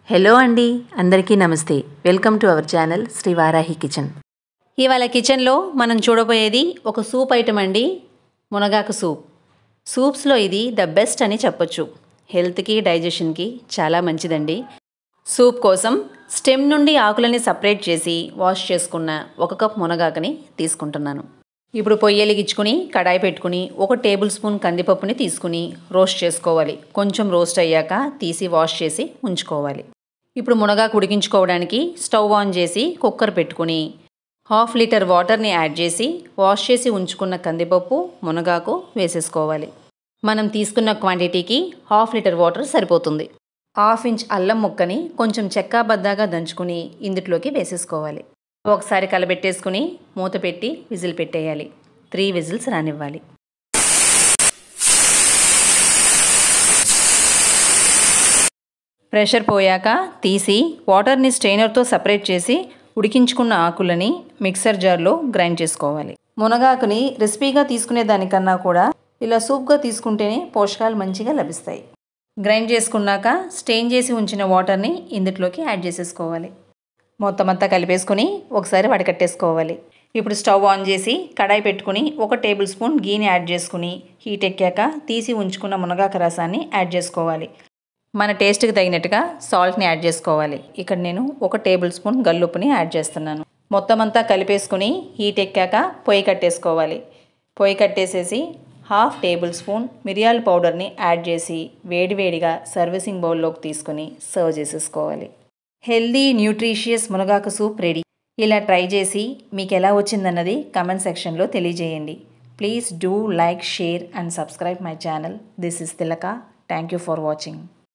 Hello అండి, అందరికీ నమస్తే. Welcome to our channel Shri Varahi kitchen. ఇవాళ కిచెన్లో మనం చూడబోయేది ఒక సూప్ ఐటమ్ అండి, మునగాకు సూప్. సూప్స్లో ఇది ద బెస్ట్ అని చెప్పొచ్చు. హెల్త్కి డైజెషన్కి చాలా మంచిదండి. సూప్ కోసం స్టెమ్ నుండి ఆకులని సపరేట్ చేసి వాష్ చేసుకున్న 1 కప్ మునగాకుని తీసుకుంటున్నాను. ఇప్పుడు పొయ్యి వెలిగించుకుని కడాయి పెట్టుకుని 1 టేబుల్ స్పూన్ కందిపప్పుని తీసుకుని రోస్ట్ చేసుకోవాలి. కొంచెం రోస్ట్ అయ్యాక తీసి వాష్ చేసి ఉంచుకోవాలి. ఇప్పుడు మునగాకు ఉడికించుకోవడానికి స్టవ్ ఆన్ చేసి కుక్కర్ పెట్టుకుని 1/2 లీటర్ వాటర్ని యాడ్ చేసి వాష్ చేసి ఉంచుకున్న కందిపప్పు మునగాకు వేసేసుకోవాలి. మనం తీసుకున్న క్వాంటిటీకి 1/2 లీటర్ వాటర్ సరిపోతుంది. 1/2 ఇంచ్ అల్లం ముక్కని కొంచెం చెక్కాబద్దాగా దంచుకుని ఇందులోకి వేసేసుకోవాలి. ఒకసారి కలబెట్టేసుకుని మూత పెట్టి విజిల్ పెట్టేయాలి. 3 విజిల్స్ రానివ్వాలి. ప్రెషర్ పోయాక తీసి వాటర్ని స్ట్రెయినర్తో సపరేట్ చేసి ఉడికించుకున్న ఆకులని మిక్సర్ జార్లో గ్రైండ్ చేసుకోవాలి. మునగాకుని రెసిపీగా తీసుకునే దానికన్నా కూడా ఇలా సూప్గా తీసుకుంటేనే పోషకాలు మంచిగా లభిస్తాయి. గ్రైండ్ చేసుకున్నాక స్టెయిన్ చేసి ఉంచిన వాటర్ని ఇందులోకి యాడ్ చేసేసుకోవాలి. మొత్తం అంతా కలిపేసుకుని ఒకసారి వడకట్టేసుకోవాలి. ఇప్పుడు స్టవ్ ఆన్ చేసి కడాయి పెట్టుకుని 1 టేబుల్ స్పూన్ గీని యాడ్ చేసుకుని హీట్ ఎక్కాక తీసి ఉంచుకున్న మునగాకు రసాన్ని యాడ్ చేసుకోవాలి. మన టేస్ట్కి తగినట్టుగా సాల్ట్ని యాడ్ చేసుకోవాలి. ఇక్కడ నేను 1 టేబుల్ స్పూన్ గల్లుప్పుని యాడ్ చేస్తున్నాను. మొత్తం అంతా కలిపేసుకుని హీట్ ఎక్కాక పొయ్యి కట్టేసుకోవాలి. పొయ్యి కట్టేసేసి 1/2 టేబుల్ స్పూన్ మిరియాల పౌడర్ని యాడ్ చేసి వేడివేడిగా సర్వీసింగ్ బౌల్లోకి తీసుకుని సర్వ్ చేసేసుకోవాలి. హెల్దీ న్యూట్రిషియస్ మునగాకు సూప్ రెడీ. ఇలా ట్రై చేసి మీకు ఎలా వచ్చిందన్నది కామెంట్ సెక్షన్లో తెలియజేయండి. Please do like, share and subscribe my channel. This is Tilaka. Thank you for watching.